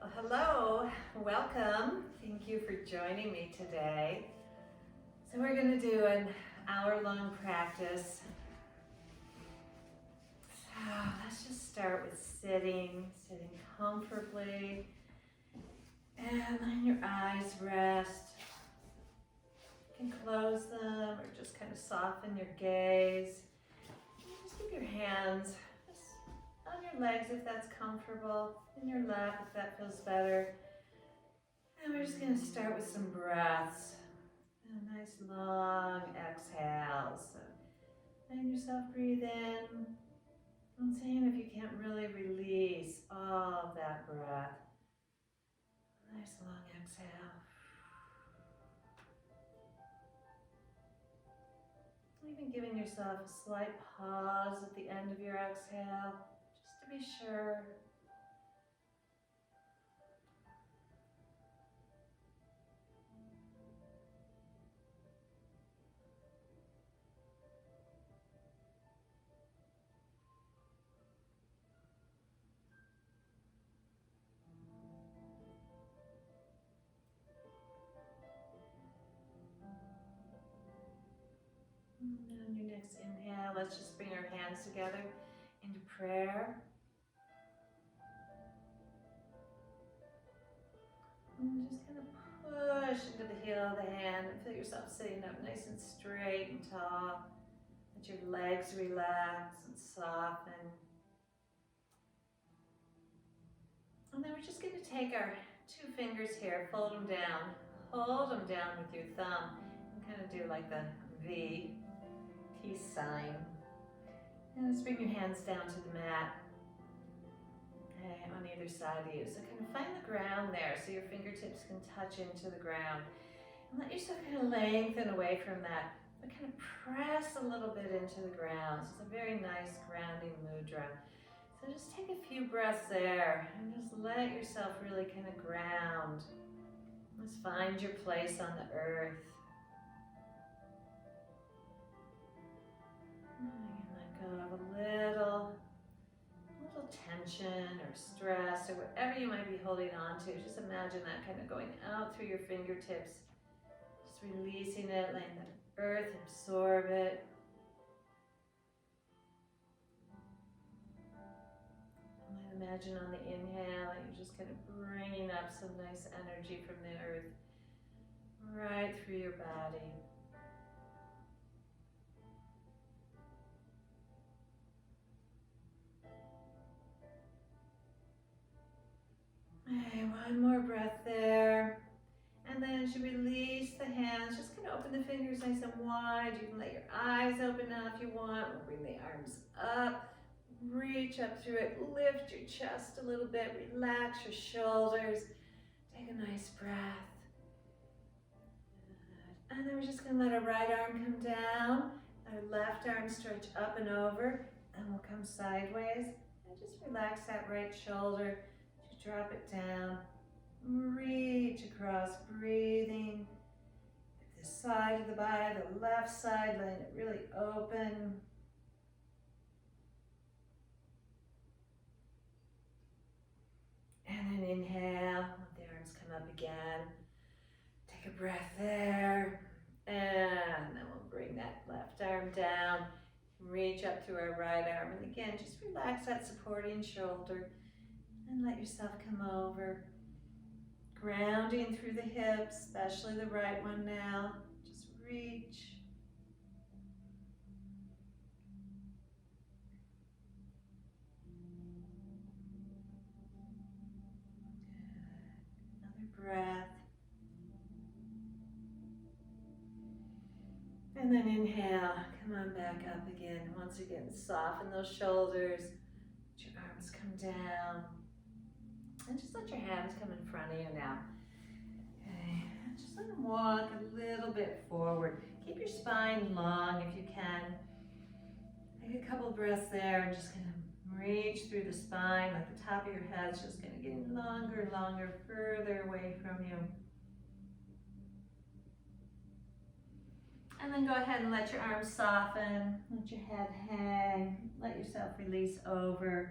Well, hello, welcome. Thank you for joining me today. So we're going to do an hour-long practice. So let's just start with sitting comfortably and letting your eyes rest. You can close them or just kind of soften your gaze. Just keep your hands on your legs if that's comfortable, in your lap if that feels better. And we're just going to start with some breaths. A nice long exhale. So letting yourself breathe in. And seeing if you can't really release all of that breath. Nice long exhale. Even giving yourself a slight pause at the end of your exhale, just to be sure. And on your next inhale, let's just bring our hands together into prayer. And just kind of push into the heel of the hand and feel yourself sitting up nice and straight and tall. Let your legs relax and soften. And then we're just going to take our two fingers here, fold them down, hold them down with your thumb, and kind of do like the V, peace sign. And let's bring your hands down to the mat. Okay, on either side of you. So kind of find the ground there so your fingertips can touch into the ground. And let yourself kind of lengthen away from that, but kind of press a little bit into the ground. So it's a very nice grounding mudra. So just take a few breaths there and just let yourself really kind of ground. Let's find your place on the earth. And let go of a little tension or stress or whatever you might be holding on to. Just imagine that kind of going out through your fingertips. Just releasing it, letting the earth absorb it. And imagine on the inhale that you're just kind of bringing up some nice energy from the earth right through your body. Okay, one more breath there. And then as you release the hands, just kind of open the fingers nice and wide. You can let your eyes open now if you want. We'll bring the arms up. Reach up through it. Lift your chest a little bit. Relax your shoulders. Take a nice breath. Good. And then we're just going to let our right arm come down. Our left arm stretch up and over. And we'll come sideways. And just relax that right shoulder. Drop it down, reach across, breathing. The side of the body, the left side, letting it really open. And then inhale, let the arms come up again. Take a breath there. And then we'll bring that left arm down, reach up through our right arm. And again, just relax that supporting shoulder. And let yourself come over, grounding through the hips, especially the right one now. Just reach. Good. Another breath. And then inhale, come on back up again. Once again, soften those shoulders. Let your arms come down. And just let your hands come in front of you now. Okay, just let them walk a little bit forward. Keep your spine long if you can. Take a couple breaths there and just kind of reach through the spine. Like the top of your head's just kind of getting longer and longer, further away from you. And then go ahead and let your arms soften. Let your head hang. Let yourself release over.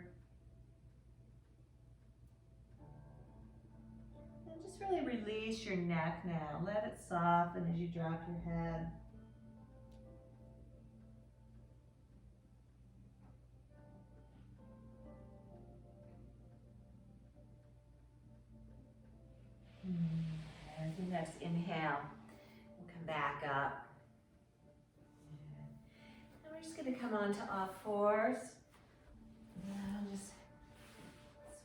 release your neck now. Let it soften as you drop your head. And the next inhale, we'll come back up. And we're just going to come on to all fours. Now just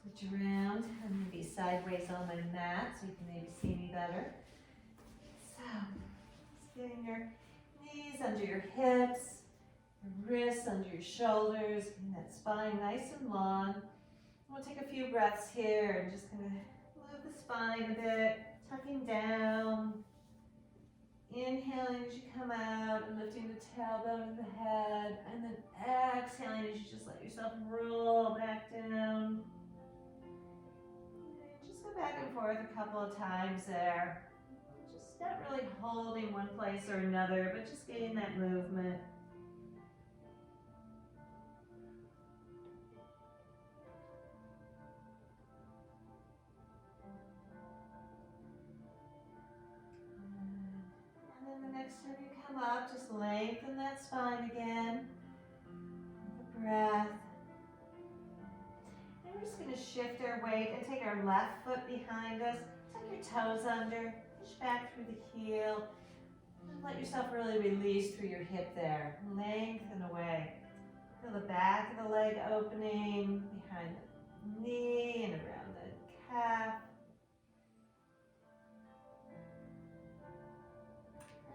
switch around. I'm going to be sideways on my mat so you can maybe see me better. So, just getting your knees under your hips, your wrists under your shoulders, getting that spine nice and long. We'll take a few breaths here and just kind of move the spine a bit, tucking down. Inhaling as you come out and lifting the tailbone of the head, and then exhaling as you just let yourself roll back down. And just go back and forth a couple of times there. Just not really holding one place or another, but just getting that movement. Next time you come up, just lengthen that spine again. The breath. And we're just going to shift our weight and take our left foot behind us. Tuck your toes under. Push back through the heel. And let yourself really release through your hip there. Lengthen away. Feel the back of the leg opening behind the knee and around the calf.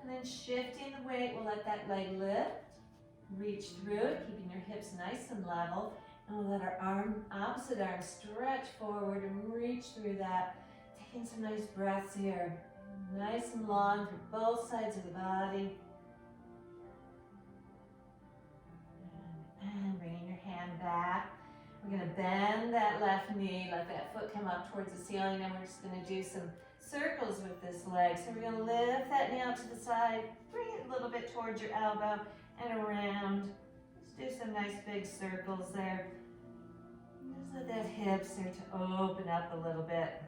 And then shifting the weight, we'll let that leg lift, reach through it, keeping your hips nice and level. And we'll let our opposite arm stretch forward and reach through that. Taking some nice breaths here. Nice and long through both sides of the body. And bringing your hand back. We're going to bend that left knee, let that foot come up towards the ceiling, and we're just going to do some circles with this leg. So we're going to lift that knee out to the side, bring it a little bit towards your elbow and around. Just do some nice big circles there. Just let that hip start to open up a little bit.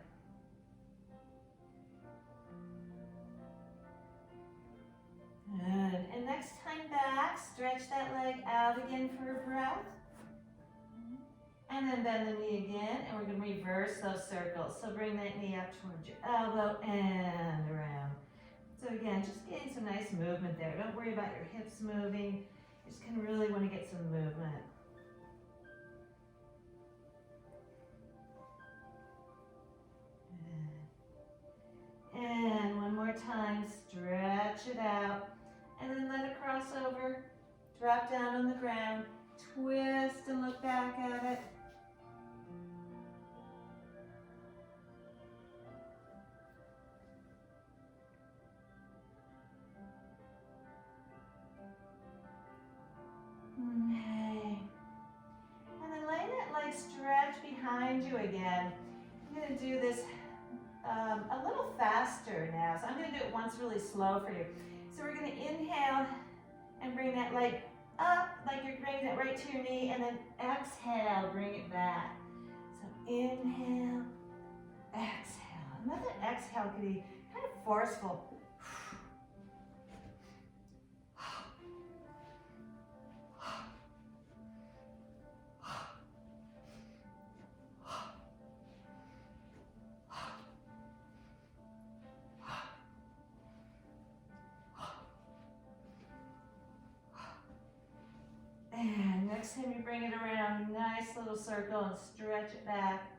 Good. And next time back, stretch that leg out again for a breath. And then bend the knee again, and we're going to reverse those circles. So bring that knee up towards your elbow and around. So again, just getting some nice movement there. Don't worry about your hips moving. You just kind of really want to get some movement. And one more time, stretch it out. And then let it cross over, drop down on the ground, twist and look back at it. Okay. And then lay that leg stretch behind you again. I'm going to do this a little faster now. So I'm going to do it once really slow for you. So we're going to inhale and bring that leg up like you're bringing it right to your knee, and then exhale, bring it back. So inhale, exhale. And let that exhale be kind of forceful. And next time you bring it around, nice little circle and stretch it back.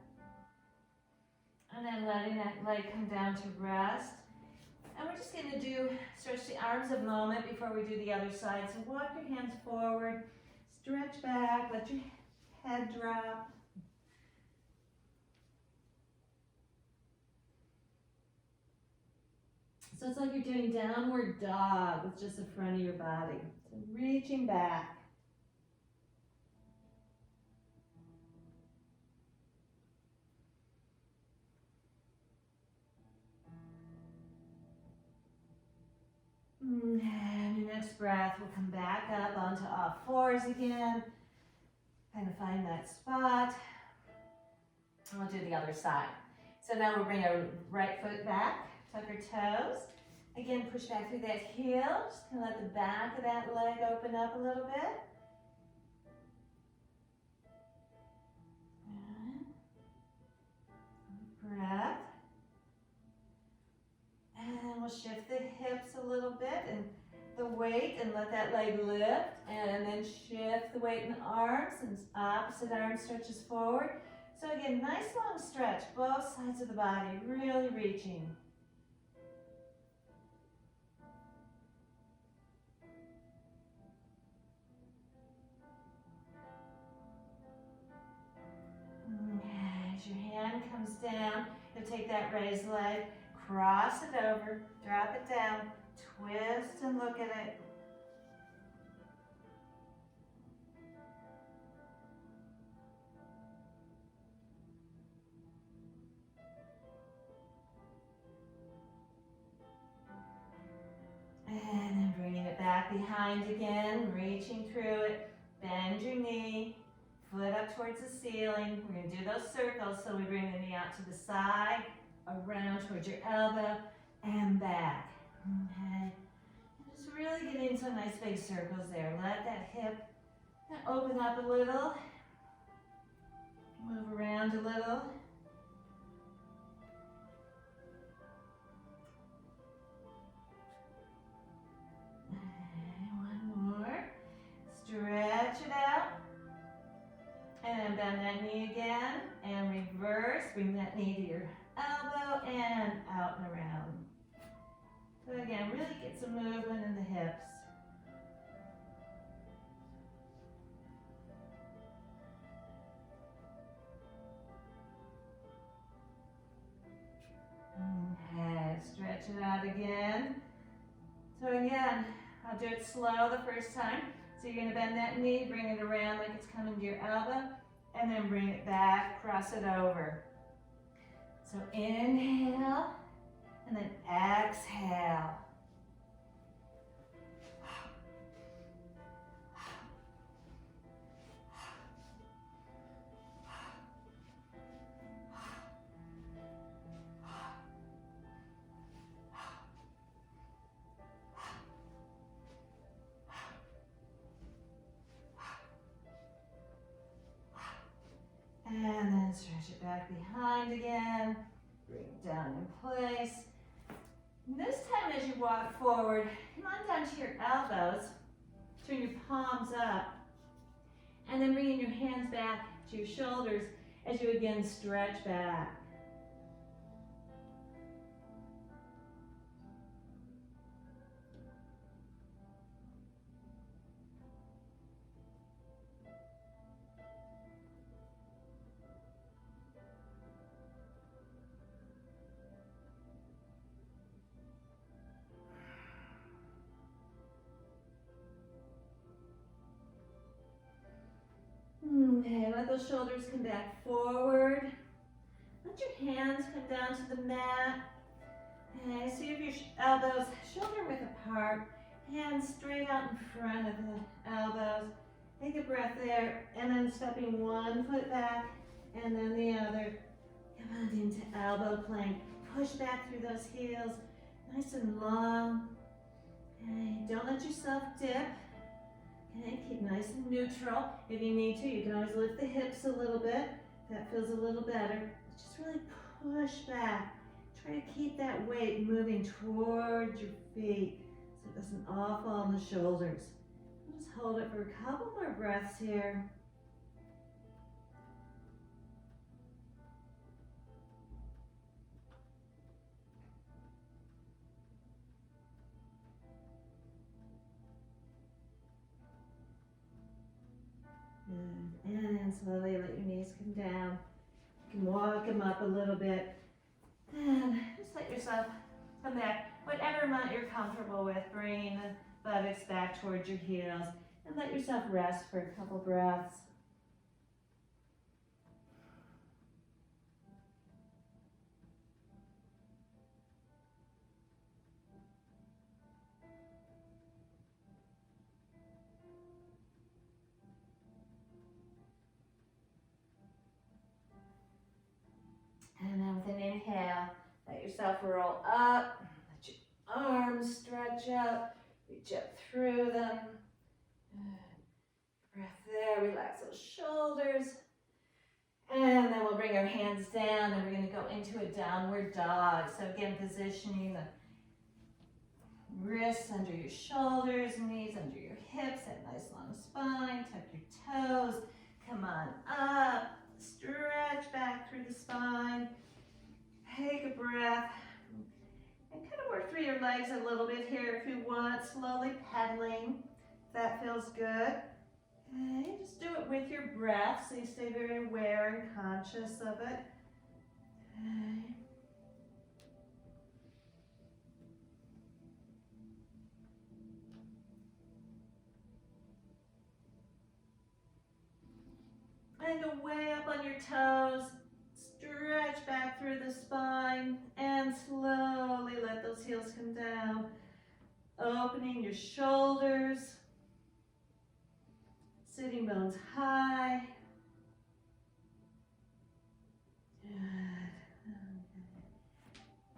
And then letting that leg come down to rest. And we're just going to stretch the arms a moment before we do the other side. So walk your hands forward, stretch back, let your head drop. So it's like you're doing downward dog with just the front of your body. So reaching back. And your next breath, we'll come back up onto all fours again. Kind of find that spot. And we'll do the other side. So now we'll bring our right foot back. tuck her toes. Again, push back through that heel. Just gonna let the back of that leg open up a little bit. Good. Breath. And we'll shift the hips a little bit and the weight and let that leg lift. And then shift the weight in the arms and opposite arm stretches forward. So again, nice long stretch, both sides of the body, really reaching. As your hand comes down, you'll take that raised leg, cross it over, drop it down, twist and look at it. And then bringing it back behind again, reaching through it, bend your knee, foot up towards the ceiling. We're going to do those circles, so we bring the knee out to the side, around towards your elbow, and back. Okay. And just really get into nice big circles there. Let that hip open up a little. Move around a little. Stretch it out, and bend that knee again, and reverse, bring that knee to your elbow, and out and around. So again, really get some movement in the hips. Okay, stretch it out again. So again, I'll do it slow the first time. So you're going to bend that knee, bring it around like it's coming to your elbow, and then bring it back, cross it over. So inhale, and then exhale. And then stretch it back behind again. Bring it down in place. And this time as you walk forward, come on down to your elbows. Turn your palms up. And then bringing your hands back to your shoulders as you again stretch back. Okay, let those shoulders come back forward. Let your hands come down to the mat. Okay, so you have your elbows shoulder width apart, hands straight out in front of the elbows. Take a breath there, and then stepping one foot back, and then the other. Come on into elbow plank. Push back through those heels, nice and long. Okay, don't let yourself dip. Okay, keep nice and neutral. If you need to, you can always lift the hips a little bit. That feels a little better. Just really push back. Try to keep that weight moving towards your feet so it doesn't all fall on the shoulders. Just hold it for a couple more breaths here. And then slowly let your knees come down. You can walk them up a little bit. And just let yourself come back. Whatever amount you're comfortable with, bringing the buttocks back towards your heels. And let yourself rest for a couple breaths. And then with an inhale, let yourself roll up. Let your arms stretch up. Reach up through them. Good. Breath there. Relax those shoulders. And then we'll bring our hands down and we're going to go into a downward dog. So again, positioning the wrists under your shoulders, knees under your hips, that nice long spine. Tuck your toes. Come on up. Stretch back through the spine. Take a breath. And kind of work through your legs a little bit here if you want. Slowly pedaling, if that feels good. Okay, just do it with your breath so you stay very aware and conscious of it. Okay. And go way up on your toes. Stretch back through the spine and slowly let those heels come down. Opening your shoulders. Sitting bones high. Good.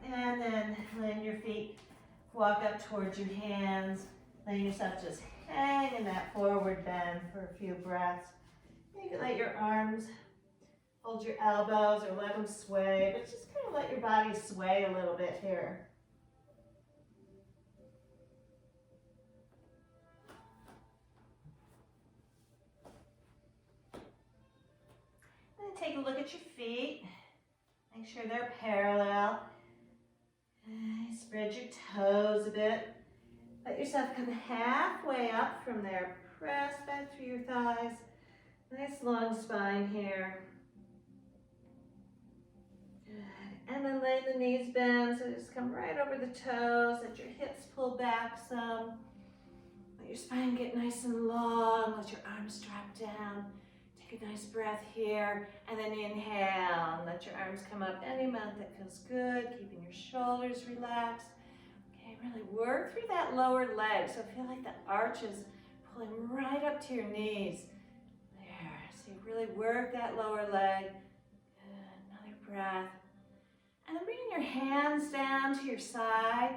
Okay. And then land your feet. Walk up towards your hands. Letting yourself just hang in that forward bend for a few breaths. You can let your arms hold your elbows or let them sway, but just kind of let your body sway a little bit here. And take a look at your feet. Make sure they're parallel. Spread your toes a bit. Let yourself come halfway up from there. Press back through your thighs. Nice long spine here. Good. And then lay the knees bend, so just come right over the toes. Let your hips pull back some. Let your spine get nice and long. Let your arms drop down. Take a nice breath here, and then inhale. Let your arms come up any amount that feels good, keeping your shoulders relaxed. Okay, really work through that lower leg, so feel like the arch is pulling right up to your knees. There, so you really work that lower leg. Good, another breath. And then bringing your hands down to your side,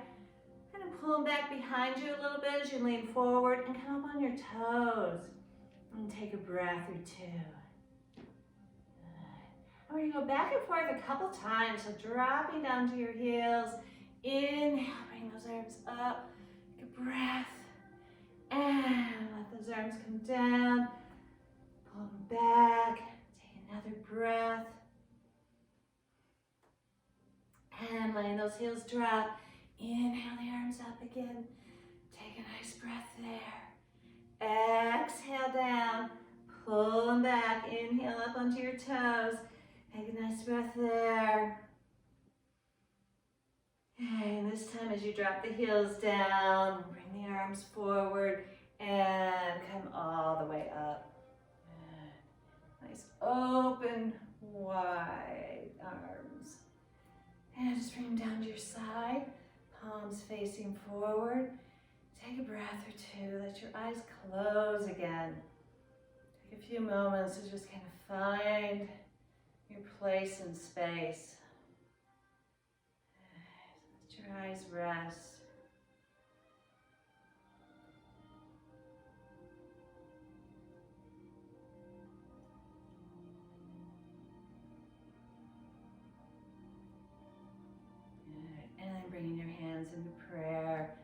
kind of pull them back behind you a little bit as you lean forward and come up on your toes. And take a breath or two. Good. And we're going to go back and forth a couple times. So dropping down to your heels. Inhale, bring those arms up. Take a breath. And let those arms come down. Pull them back. Take another breath. And letting those heels drop. Inhale the arms up again. Take a nice breath there. Exhale down, pull them back, inhale up onto your toes. Take a nice breath there. And this time as you drop the heels down, bring the arms forward and come all the way up. Good. Nice open, wide arms. And just bring them down to your side, palms facing forward. Take a breath or two, let your eyes close again. Take a few moments to just kind of find your place in space. Let your eyes rest. Good. And then bringing your hands into prayer.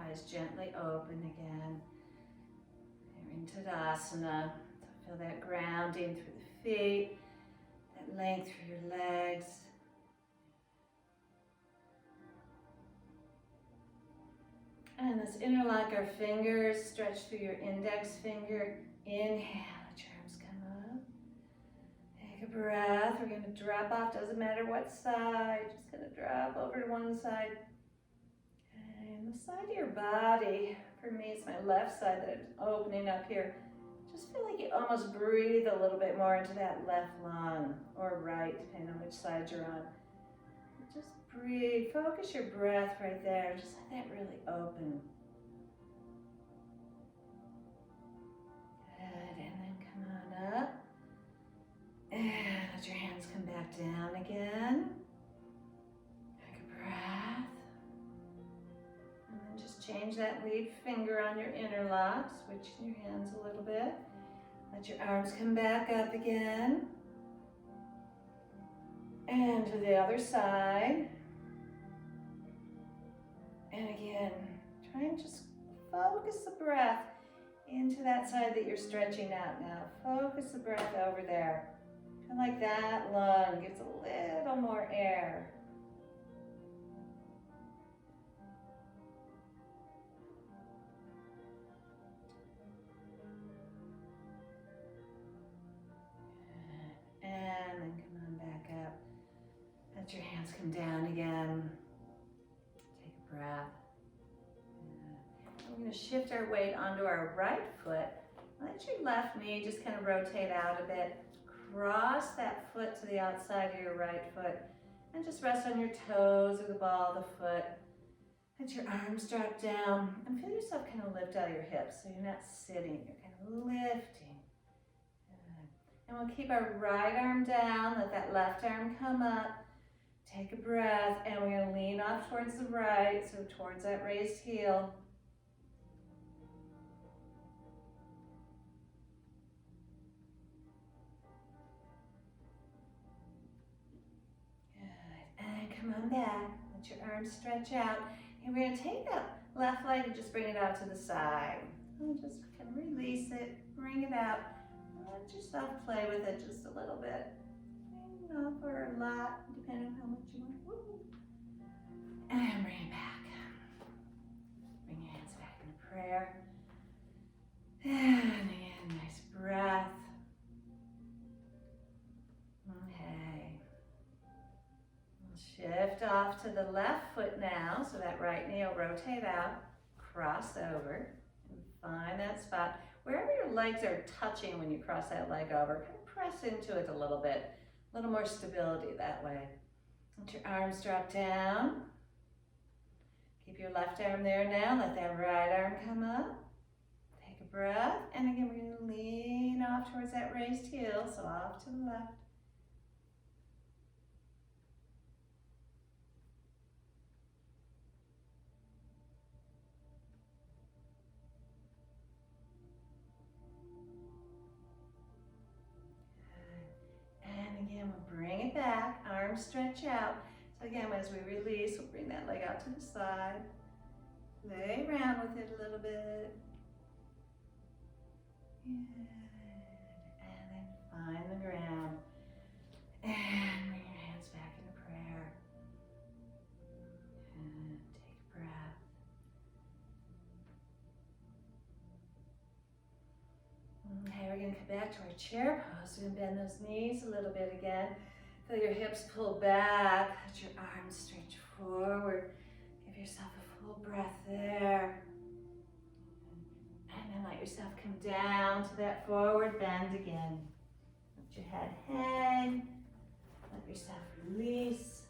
Eyes gently open again. You're in Tadasana. So feel that grounding through the feet, that length through your legs. And let's interlock our fingers, stretch through your index finger. Inhale, let your arms come up. Take a breath. We're going to drop off, doesn't matter what side. Just going to drop over to one side. And the side of your body, for me it's my left side that I'm opening up here. Just feel like you almost breathe a little bit more into that left lung, or right, depending on which side you're on. Just breathe, focus your breath right there, just let that really open. Good, and then come on up. And let your hands come back down again. Take a change that lead finger on your interlock. Switch your hands a little bit. Let your arms come back up again. And to the other side. And again, try and just focus the breath into that side that you're stretching out now. Focus the breath over there. Feel like that lung gets a little more air. And then come on back up. Let your hands come down again. Take a breath. We're going to shift our weight onto our right foot. Let your left knee just kind of rotate out a bit. Cross that foot to the outside of your right foot and just rest on your toes or the ball of the foot. Let your arms drop down and feel yourself kind of lift out of your hips so you're not sitting, you're kind of lifting. Good. And we'll keep our right arm down, let that left arm come up. Take a breath and we're going to lean off towards the right, so towards that raised heel. Come on back, let your arms stretch out. And we're going to take that left leg and just bring it out to the side. And just kind of release it, bring it out. Let yourself play with it just a little bit. Enough or a lot, depending on how much you want. Woo. And bring it back. Bring your hands back into prayer. And again, nice breath. Shift off to the left foot now, so that right knee will rotate out, cross over, and find that spot. Wherever your legs are touching when you cross that leg over, kind of press into it a little bit. A little more stability that way. Let your arms drop down. Keep your left arm there now. Let that right arm come up. Take a breath. And again, we're going to lean off towards that raised heel, so off to the left. Again, we'll bring it back, arms stretch out. So again, as we release, we'll bring that leg out to the side. Play around with it a little bit. Good. And then find the ground. And bring your hands back into prayer. And take a breath. Okay, we're going to come back to our chair pose. We're going to bend those knees a little bit again. Feel your hips pull back. Let your arms stretch forward. Give yourself a full breath there. And then let yourself come down to that forward bend again. Let your head hang. Let yourself release.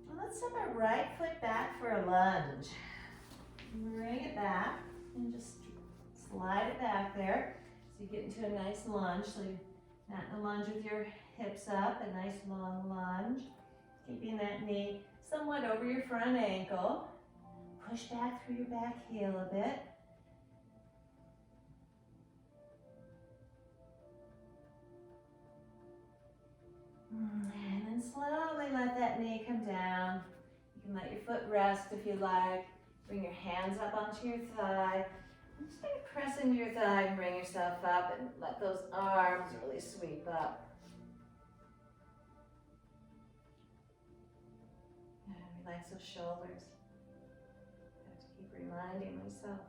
And let's step our right foot back for a lunge. Bring it back and just slide it back there. So you get into a nice lunge. So you're not in a lunge with your hips up, a nice long lunge. Keeping that knee somewhat over your front ankle. Push back through your back heel a bit. And then slowly let that knee come down. You can let your foot rest if you like. Bring your hands up onto your thigh. And just kind of press into your thigh and bring yourself up and let those arms really sweep up. And relax those shoulders. I have to keep reminding myself.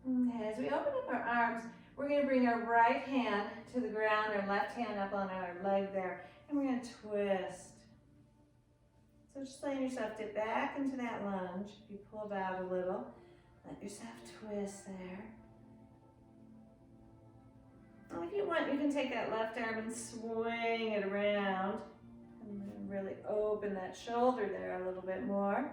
Okay, as we open up our arms, we're going to bring our right hand to the ground, our left hand up on our leg there, and we're going to twist. So just letting yourself dip back into that lunge. If you pulled out a little, let yourself twist there. And if you want, you can take that left arm and swing it around and really open that shoulder there a little bit more.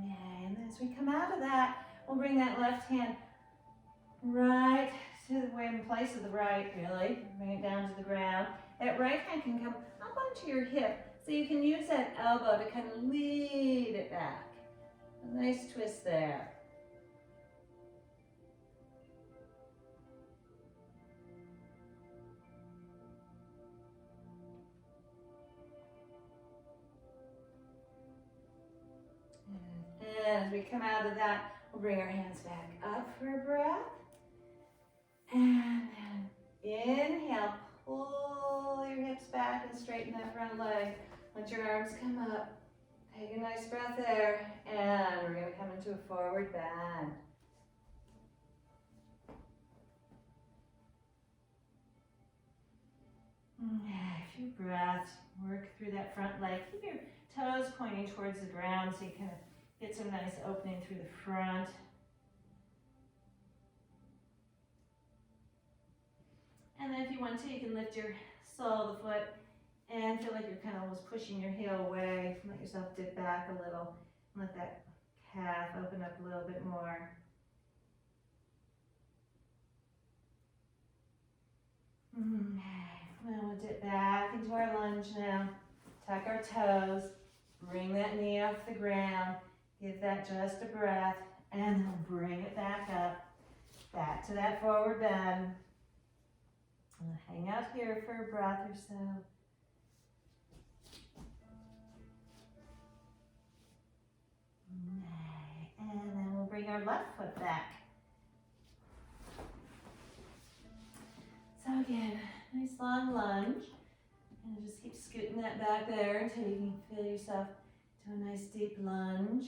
Okay, and as we come out of that, We'll bring that left hand right to the way in place of the right, really. Bring it down to the ground. That right hand can come up onto your hip, so you can use that elbow to kind of lead it back. A nice twist there. And as we come out of that, we'll bring our hands back up for a breath. And then inhale, pull your hips back and straighten that front leg. Let your arms come up. Take a nice breath there. And we're going to come into a forward bend. A few breaths. Work through that front leg. Keep your toes pointing towards the ground so you kind of get some nice opening through the front. And then if you want to, you can lift your sole of the foot and feel like you're kind of almost pushing your heel away. Let yourself dip back a little. Let that calf open up a little bit more. Well, we'll dip back into our lunge now. Tuck our toes. Bring that knee off the ground. Give that just a breath. And then we'll bring it back up. Back to that forward bend. We'll hang out here for a breath or so. And then we'll bring our left foot back. So again, nice long lunge. And just keep scooting that back there until you can feel yourself to a nice deep lunge.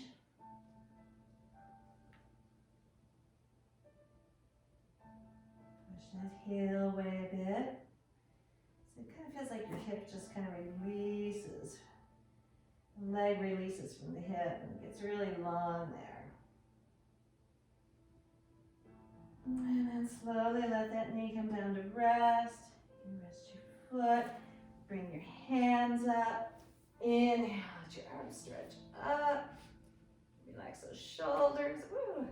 Push that heel away a bit. So it kind of feels like your hip just kind of releases. The leg releases from the hip and it gets really long there. And then slowly let that knee come down to rest. You can rest your foot. Bring your hands up. Inhale, let your arms stretch up. Relax those shoulders. Woo.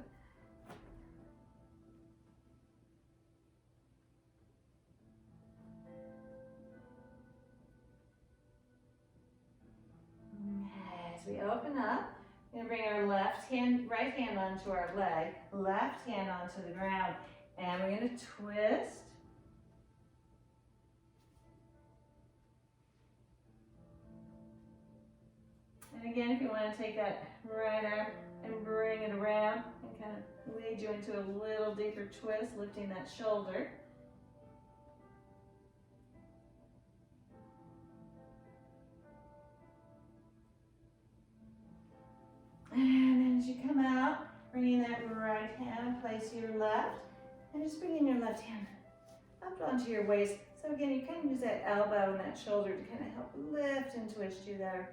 As we open up, we're going to bring our right hand onto our leg, left hand onto the ground, and we're going to twist. And again, if you want to take that right arm and bring it around and kind of lead you into a little deeper twist, lifting that shoulder. And then as you come out, bringing that right hand, place your left, and just bringing your left hand up onto your waist. So again, you kind of use that elbow and that shoulder to kind of help lift and twist you there.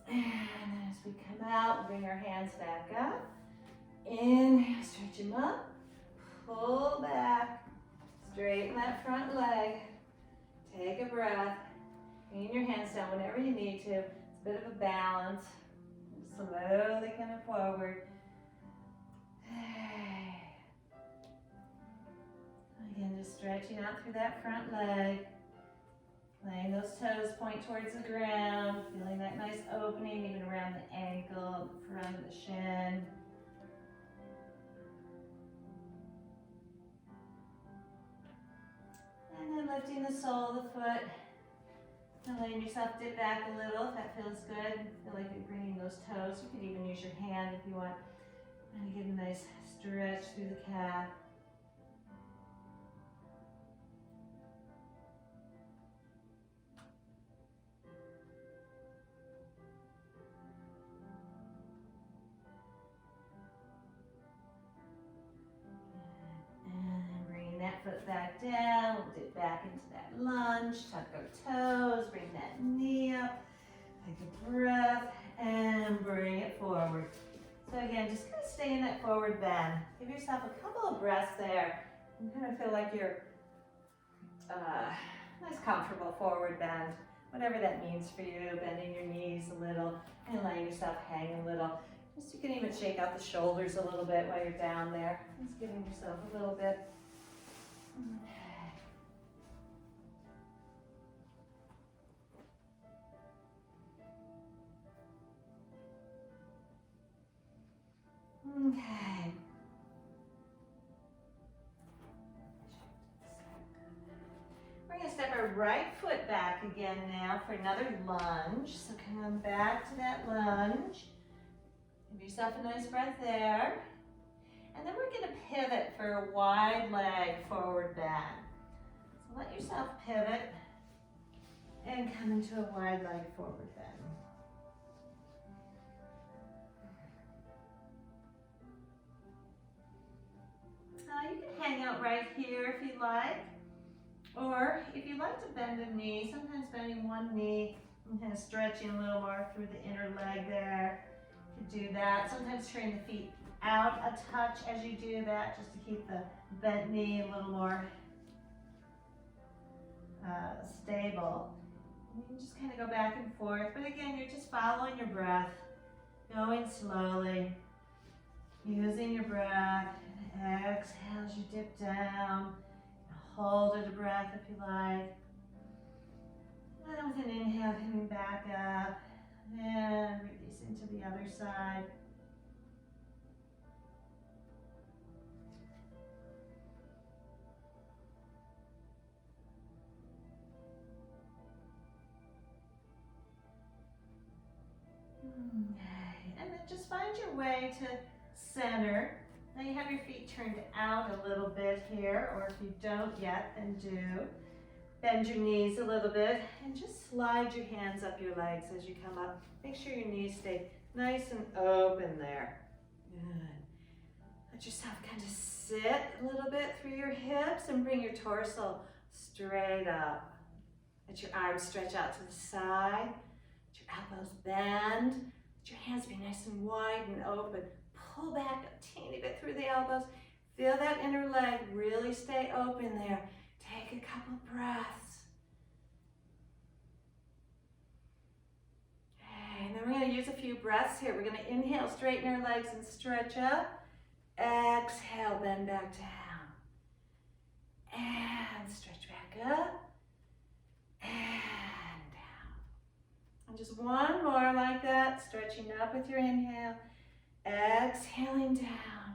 And then as we come out, bring our hands back up. Inhale, stretch them up. Pull back. Straighten that front leg. Take a breath. Bring your hands down whenever you need to. It's a bit of a balance. Slowly coming forward. Again, just stretching out through that front leg. Letting those toes point towards the ground. Feeling that nice opening even around the ankle, the front of the shin. And then lifting the sole of the foot. And letting yourself dip back a little if that feels good. Feel like you're bringing those toes. You could even use your hand if you want. And get a nice stretch through the calf. Foot back down, we'll dip back into that lunge, tuck our toes, bring that knee up, take a breath, and bring it forward. So again, just kind of stay in that forward bend. Give yourself a couple of breaths there, You kind of feel like you're nice comfortable forward bend, whatever that means for you, bending your knees a little and letting yourself hang a little. Just you can even shake out the shoulders a little bit while you're down there. Just giving yourself a little bit. Okay. We're going to step our right foot back again now for another lunge. So come on back to that lunge. Give yourself a nice breath there. And then we're going to pivot for a wide leg forward bend. So let yourself pivot and come into a wide leg forward bend. You can hang out right here if you like. Or if you like to bend a knee, sometimes bending one knee and kind of stretching a little more through the inner leg there. You can do that. Sometimes turn the feet out a touch as you do that, just to keep the bent knee a little more stable. And you can just kind of go back and forth. But again, you're just following your breath, going slowly, using your breath. Exhale as you dip down. Hold it a breath if you like. And with an inhale, coming back up and releasing to the other side. Okay, and then just find your way to center. Now you have your feet turned out a little bit here, or if you don't yet, then do. Bend your knees a little bit and just slide your hands up your legs as you come up. Make sure your knees stay nice and open there. Good. Let yourself kind of sit a little bit through your hips and bring your torso straight up. Let your arms stretch out to the side. Let your elbows bend. Let your hands be nice and wide and open. Pull back a teeny bit through the elbows. Feel that inner leg really stay open there. Take a couple breaths. Okay, and then we're going to use a few breaths here. We're going to inhale, straighten our legs and stretch up. Exhale, bend back down. And stretch back up. And down. And just one more like that, stretching up with your inhale. Exhaling down.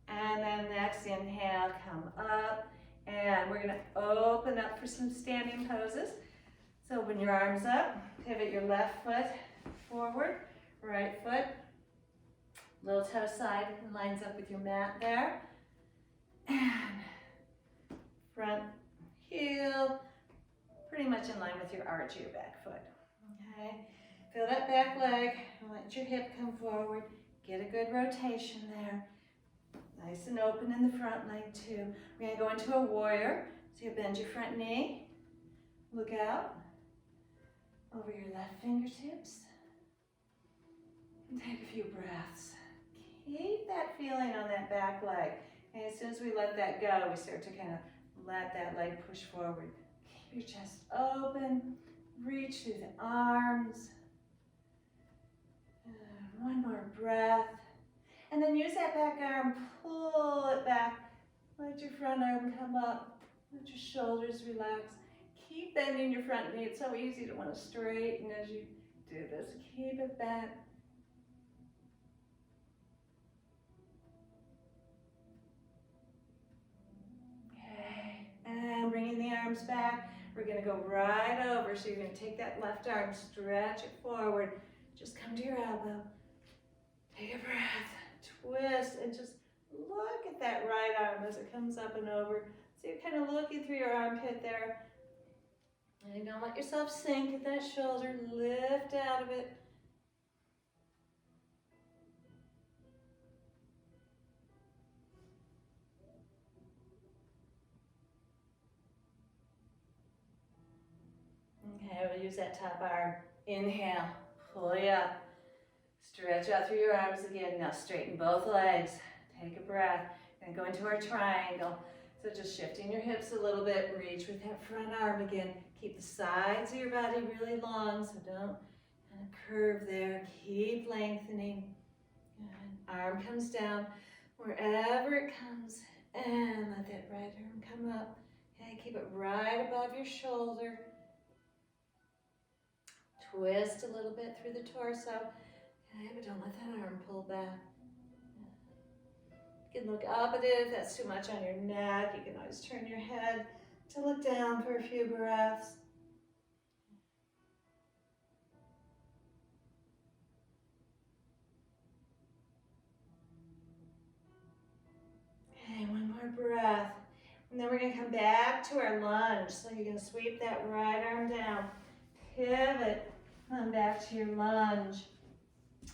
And then next inhale, come up. And we're going to open up for some standing poses. So open your arms up, pivot your left foot forward, right foot, little toe side lines up with your mat there. And front heel, pretty much in line with your arch of your back foot. Okay, feel that back leg, let your hip come forward, get a good rotation there. Nice and open in the front leg too. We're going to go into a warrior. So you bend your front knee, look out over your left fingertips, and take a few breaths. Keep that feeling on that back leg. And as soon as we let that go, we start to kind of let that leg push forward. Keep your chest open, reach through the arms. One more breath. And then use that back arm, pull it back. Let your front arm come up. Let your shoulders relax. Keep bending your front knee. It's so easy to want to straighten as you do this. Keep it bent. Okay, and bringing the arms back. We're going to go right over. So you're going to take that left arm, stretch it forward. Just come to your elbow. Take a breath. Twist and just look at that right arm as it comes up and over. So you're kind of looking through your armpit there. And don't let yourself sink at that shoulder. Lift out of it. Okay, we'll use that top arm. Inhale, pull you up. Stretch out through your arms again. Now straighten both legs. Take a breath. We're going to go into our triangle. So just shifting your hips a little bit, reach with that front arm again. Keep the sides of your body really long, so don't kind of curve there. Keep lengthening. Good. Arm comes down wherever it comes, and let that right arm come up. Okay, keep it right above your shoulder. Twist a little bit through the torso. Okay, but don't let that arm pull back. You can look up at it if that's too much on your neck. You can always turn your head to look down for a few breaths. Okay, one more breath. And then we're going to come back to our lunge. So you're going to sweep that right arm down, pivot, come back to your lunge.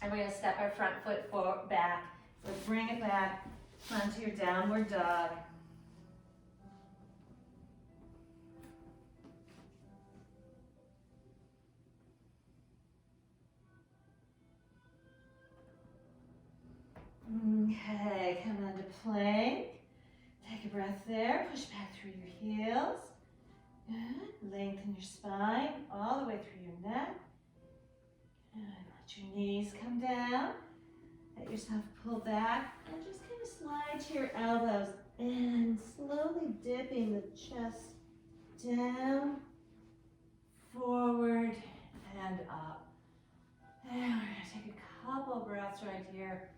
And we're going to step our front foot forward, back. So bring it back onto your downward dog. Okay, come onto plank. Take a breath there. Push back through your heels. Good. Lengthen your spine all the way through your neck. Good. Let your knees come down. Let yourself pull back and just kind of slide to your elbows and slowly dipping the chest down, forward, and up. And we're going to take a couple breaths right here.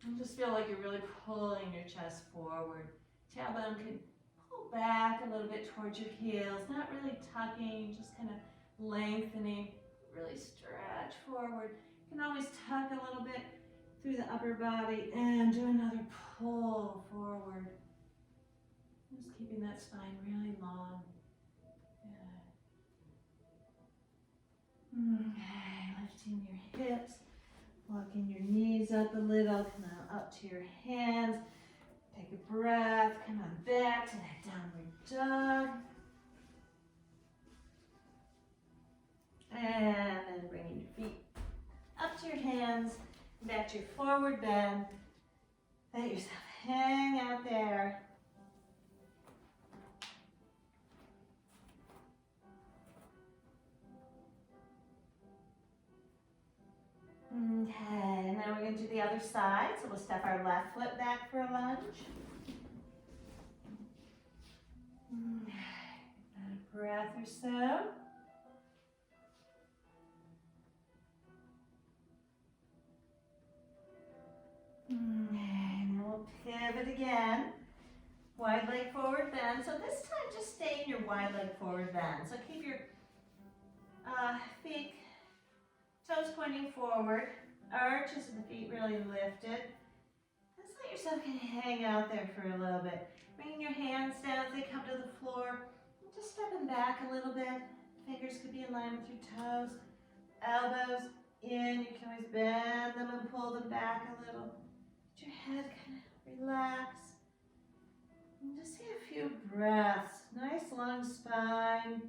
And just feel like you're really pulling your chest forward. Tailbone can pull back a little bit towards your heels, not really tucking, just kind of lengthening. Really stretch forward. You can always tuck a little bit through the upper body and do another pull forward. Just keeping that spine really long. Good. Okay, lifting your hips. Walking your knees up a little, come on up to your hands. Take a breath, come on back to that downward dog. And then bringing your feet up to your hands, back to your forward bend. Let yourself hang out there. Okay, and then we're going to do the other side. So we'll step our left foot back for a lunge. A breath or so. And then we'll pivot again. Wide leg forward bend. So this time just stay in your wide leg forward bend. So keep your feet, toes pointing forward, arches of the feet really lifted. Just let yourself kind of hang out there for a little bit. Bringing your hands down as they come to the floor. Just stepping back a little bit. Fingers could be in line with your toes. Elbows in. You can always bend them and pull them back a little. Let your head kind of relax. And just take a few breaths. Nice long spine.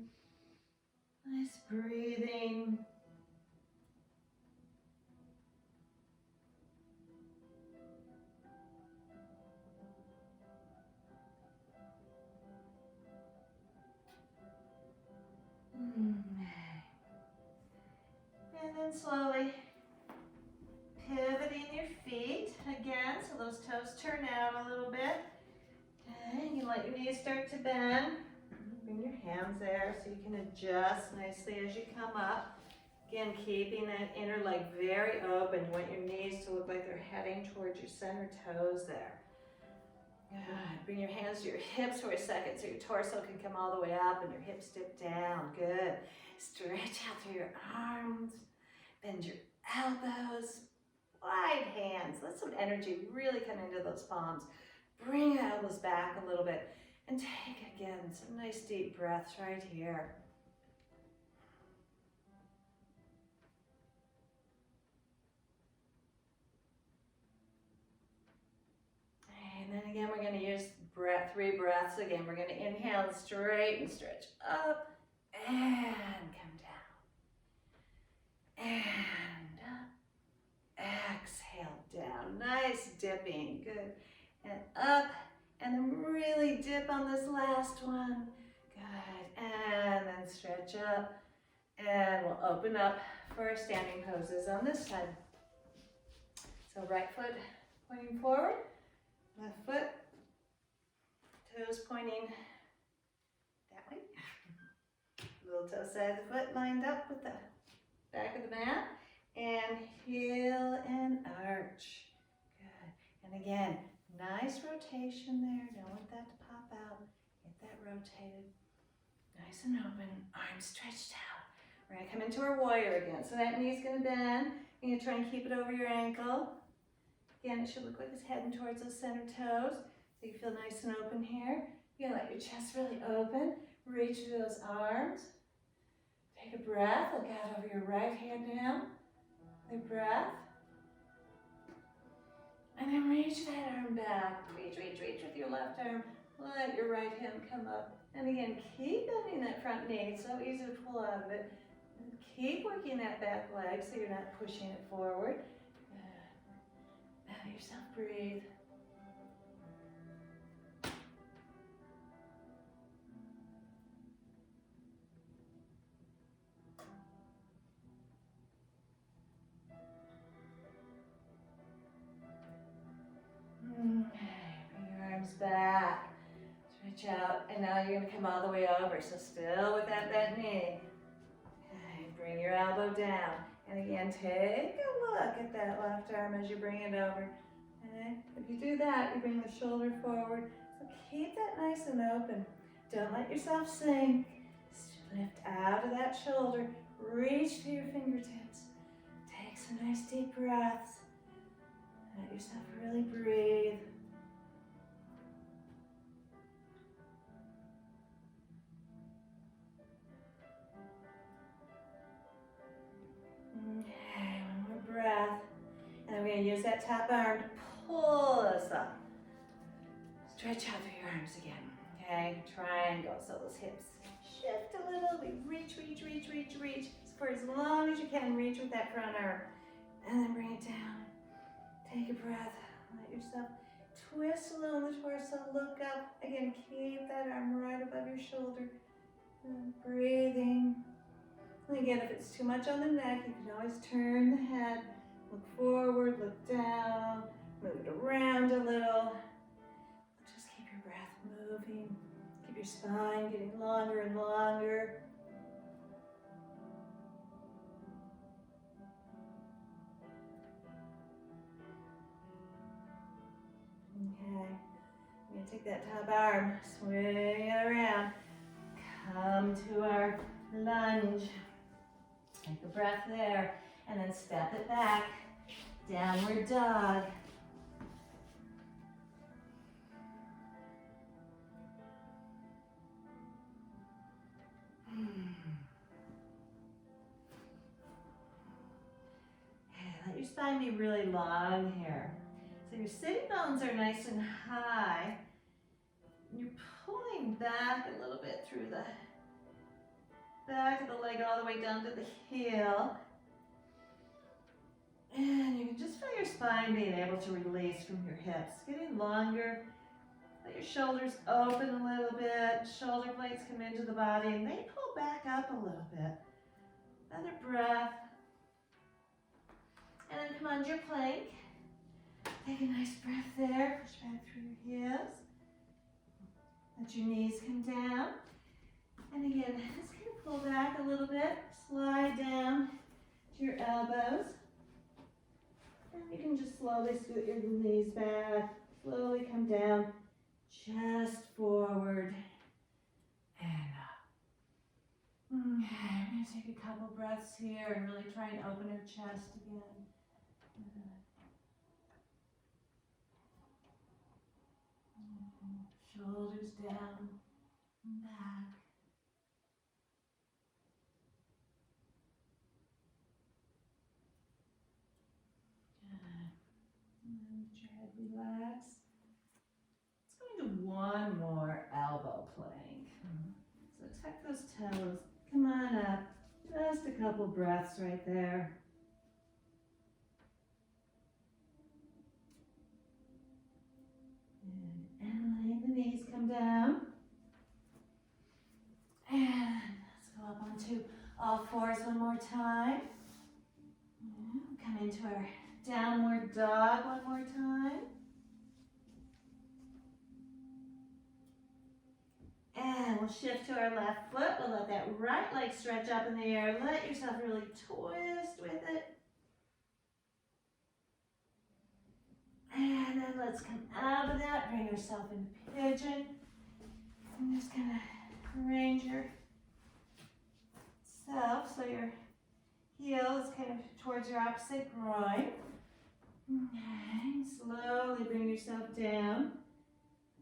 Nice breathing. And then slowly pivoting your feet again, so those toes turn out a little bit. Okay, and you let your knees start to bend. Bring your hands there so you can adjust nicely as you come up. Again, keeping that inner leg very open. You want your knees to look like they're heading towards your center toes there. Good. Bring your hands to your hips for a second so your torso can come all the way up and your hips dip down. Good. Stretch out through your arms. Bend your elbows. Wide hands. Let some energy really come into those palms. Bring your elbows back a little bit. And take, again, some nice deep breaths right here. And then again, we're going to use three breaths again. We're going to inhale and straighten, stretch up, and come down. And up. Exhale down. Nice dipping. Good. And up And then really dip on this last one. Good. And then stretch up. And we'll open up for our standing poses on this side. So right foot pointing forward, left foot, toes pointing that way. Little toe side of the foot lined up with the back of the mat. And heel and arch. Good. And again, nice rotation there. Don't want that to pop out. Get that rotated. Nice and open. Arms stretched out. We're going to come into our warrior again. So that knee's going to bend. You're going to try and keep it over your ankle. Again, it should look like it's heading towards those center toes. So you feel nice and open here. You're going to let your chest really open. Reach through those arms. Take a breath. Look out over your right hand now. Another breath. And then reach that arm back. Reach, reach, reach with your left arm. Let your right hand come up. And again, keep bending that front knee. It's so easy to pull out of it. And keep working that back leg so you're not pushing it forward. Good. Let yourself breathe. Okay, bring your arms back. Stretch out, and now you're going to come all the way over. So still with that bent knee. Okay, bring your elbow down. And again, take a look at that left arm as you bring it over. Okay, if you do that, you bring the shoulder forward. So keep that nice and open. Don't let yourself sink. Lift out of that shoulder. Reach to your fingertips. Take some nice deep breaths. Let yourself really breathe. Okay, one more breath. And then we're going to use that top arm to pull us up. Stretch out through your arms again. Okay, triangle. So those hips shift a little. We reach, reach, reach, reach, reach. So for as long as you can, reach with that front arm. And then bring it down. Take a breath. Let yourself twist a little in the torso. Look up. Again, keep that arm right above your shoulder. And breathing. And again, if it's too much on the neck, you can always turn the head. Look forward, look down. Move it around a little. Just keep your breath moving. Keep your spine getting longer and longer. Okay, I'm going to take that top arm, swing it around, come to our lunge. Take a breath there, and then step it back, downward dog. Okay, let your spine be really long here. So your sitting bones are nice and high. You're pulling back a little bit through the back of the leg all the way down to the heel. And you can just feel your spine being able to release from your hips, getting longer. Let your shoulders open a little bit. Shoulder blades come into the body and they pull back up a little bit. Another breath. And then come onto your plank. Take a nice breath there. Push back through your heels. Let your knees come down. And again, just kind of pull back a little bit. Slide down to your elbows. And you can just slowly scoot your knees back. Slowly come down. Chest forward. And up. Okay, I'm going to take a couple breaths here and really try and open your chest again. Shoulders down and back. Good. And then let your head relax. Let's go into one more elbow plank. So tuck those toes. Come on up. Just a couple breaths right there. And Emily. fours one more time. Come into our downward dog one more time. And we'll shift to our left foot. We'll let that right leg stretch up in the air. Let yourself really twist with it. And then let's come out of that. Bring yourself into pigeon. And just kind of arrange yourself so your heel is kind of towards your opposite groin. Okay, slowly bring yourself down.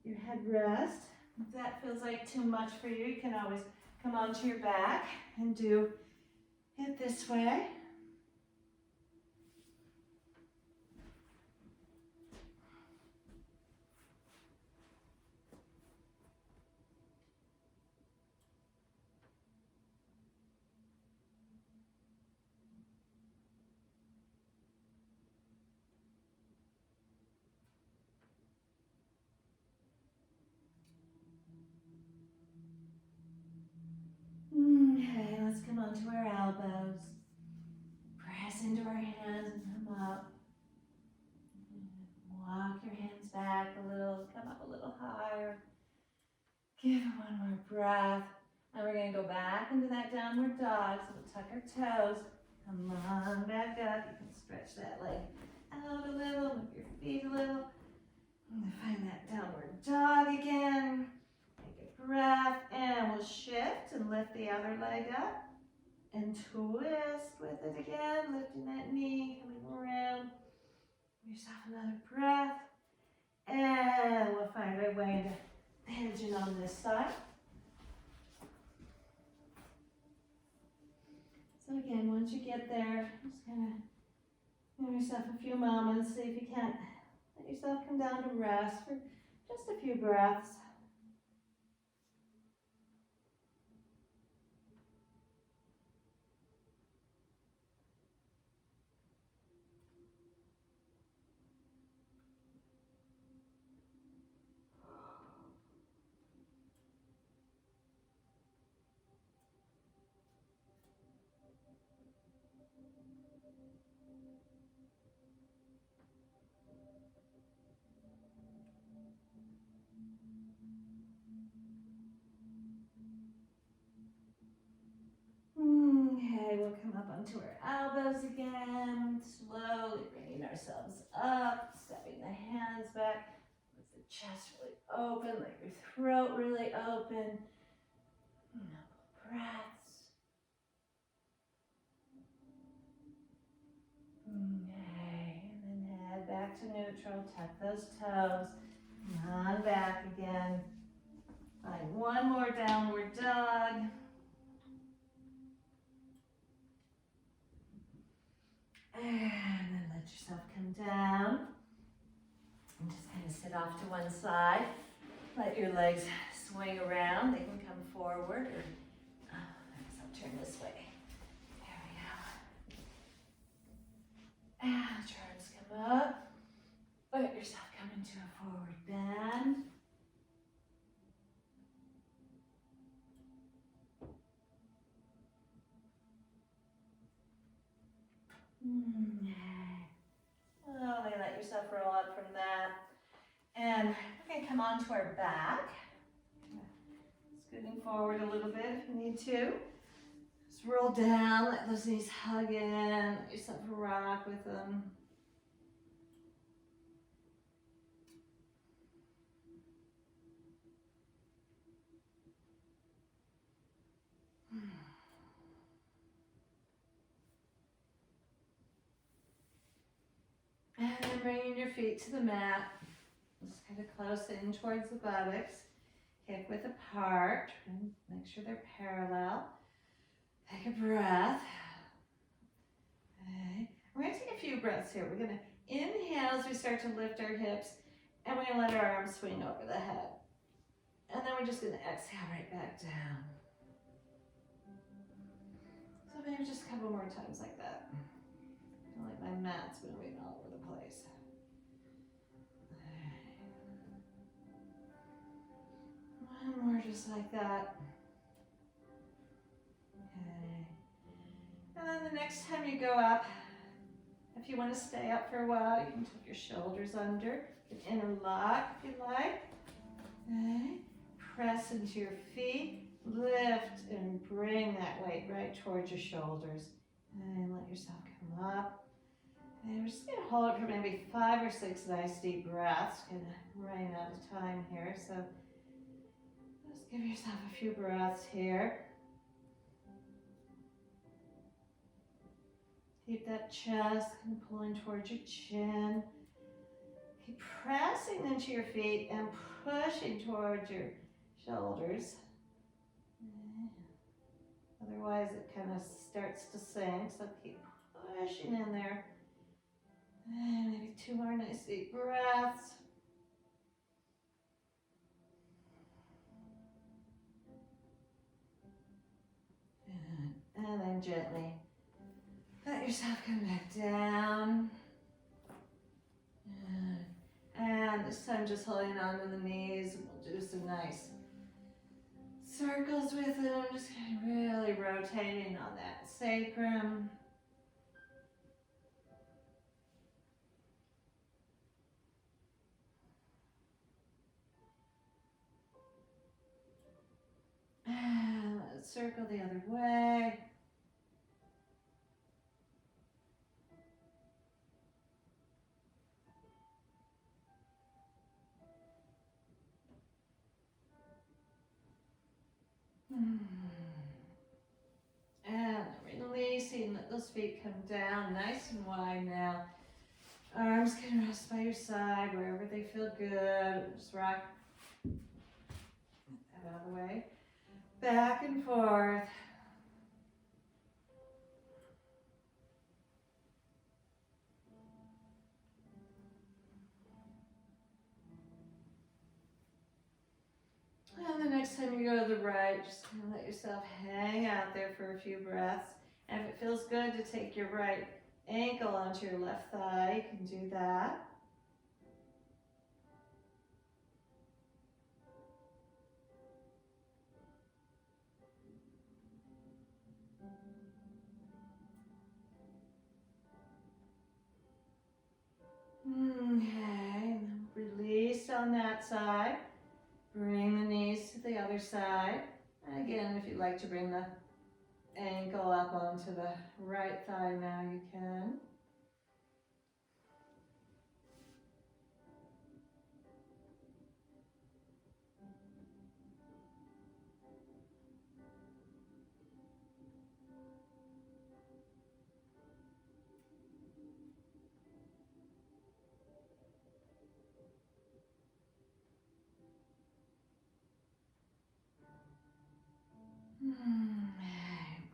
Your head rest. If that feels like too much for you, you can always come onto your back and do it this way. Okay, let's come onto our elbows. Press into our hands and come up. Walk your hands back a little, come up a little higher. Give it one more breath. And we're going to go back into that downward dog. So we'll tuck our toes. Come on back up. You can stretch that leg out a little, move your feet a little. And find that downward dog again. Take a breath, and we'll shift and lift the other leg up. And twist with it again, lifting that knee, coming around. Give yourself another breath. And we'll find our way into pigeon on this side. So again, once you get there, just kind of give yourself a few moments. See if you can't let yourself come down to rest for just a few breaths. Okay, we'll come up onto our elbows again, slowly bringing ourselves up, stepping the hands back, with the chest really open, let your throat really open. Breaths. Okay, and then head back to neutral, tuck those toes, come on back again. Find one more downward dog. And then let yourself come down. And just kind of sit off to one side. Let your legs swing around. They can come forward or I'll turn this way. There we go. And let your arms come up. Let yourself come into a forward bend. Slowly let yourself roll up from that. And we're going to come onto our back. Scooting forward a little bit if you need to. Just roll down, let those knees hug in, let yourself rock with them. And then bringing your feet to the mat. Just kind of close in towards the buttocks. Hip width apart. And make sure they're parallel. Take a breath. Okay. We're going to take a few breaths here. We're going to inhale as we start to lift our hips. And we're going to let our arms swing over the head. And then we're just going to exhale right back down. So maybe just a couple more times like that. I feel like my mat's moving all over the place. One more just like that. Okay. And then the next time you go up, if you want to stay up for a while, you can tuck your shoulders under. You can interlock if you like. Okay. Press into your feet. Lift and bring that weight right towards your shoulders. And let yourself come up. And we're just going to hold it for maybe 5 or 6 nice deep breaths. Going to run out of time here. So just give yourself a few breaths here. Keep that chest kind of pulling towards your chin. Keep pressing into your feet and pushing towards your shoulders. Otherwise it kind of starts to sink, so keep pushing in there. And maybe 2 more nice deep breaths. And then gently let yourself come back down. And this time just holding on to the knees. We'll do some nice circles with them. Just kind of really rotating on that sacrum. And let's circle the other way. And releasing, let those feet come down nice and wide now. Arms can rest by your side wherever they feel good. Just rock that out of the way. Back and forth. And the next time you go to the right, just kind of let yourself hang out there for a few breaths. And if it feels good to take your right ankle onto your left thigh, you can do that. Okay, and then release on that side. Bring the knees to the other side. And again, if you'd like to bring the ankle up onto the right thigh now, you can.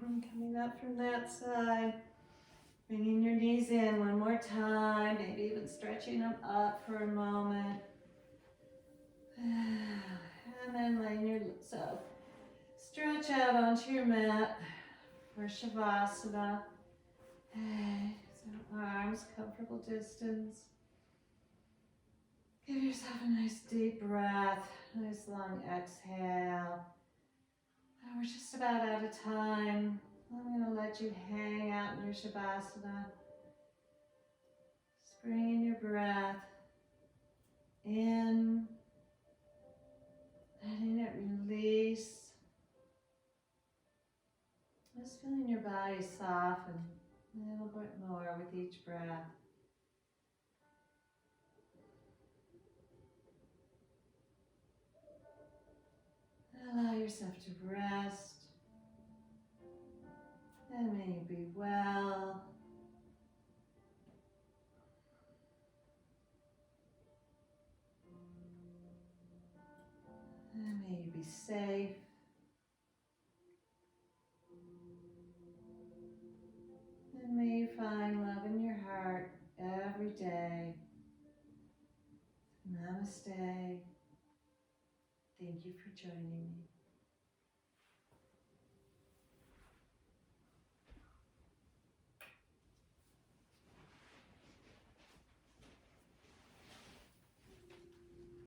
And coming up from that side, bringing your knees in one more time, maybe even stretching them up for a moment. And then laying yourself, stretch out onto your mat for Shavasana. So arms, comfortable distance. Give yourself a nice deep breath, nice long exhale. We're just about out of time. I'm going to let you hang out in your Shavasana. Just bringing your breath in, letting it release. Just feeling your body soften a little bit more with each breath. Allow yourself to rest. And may you be well. And may you be safe. And may you find love in your heart every day. Namaste. Thank you for joining me.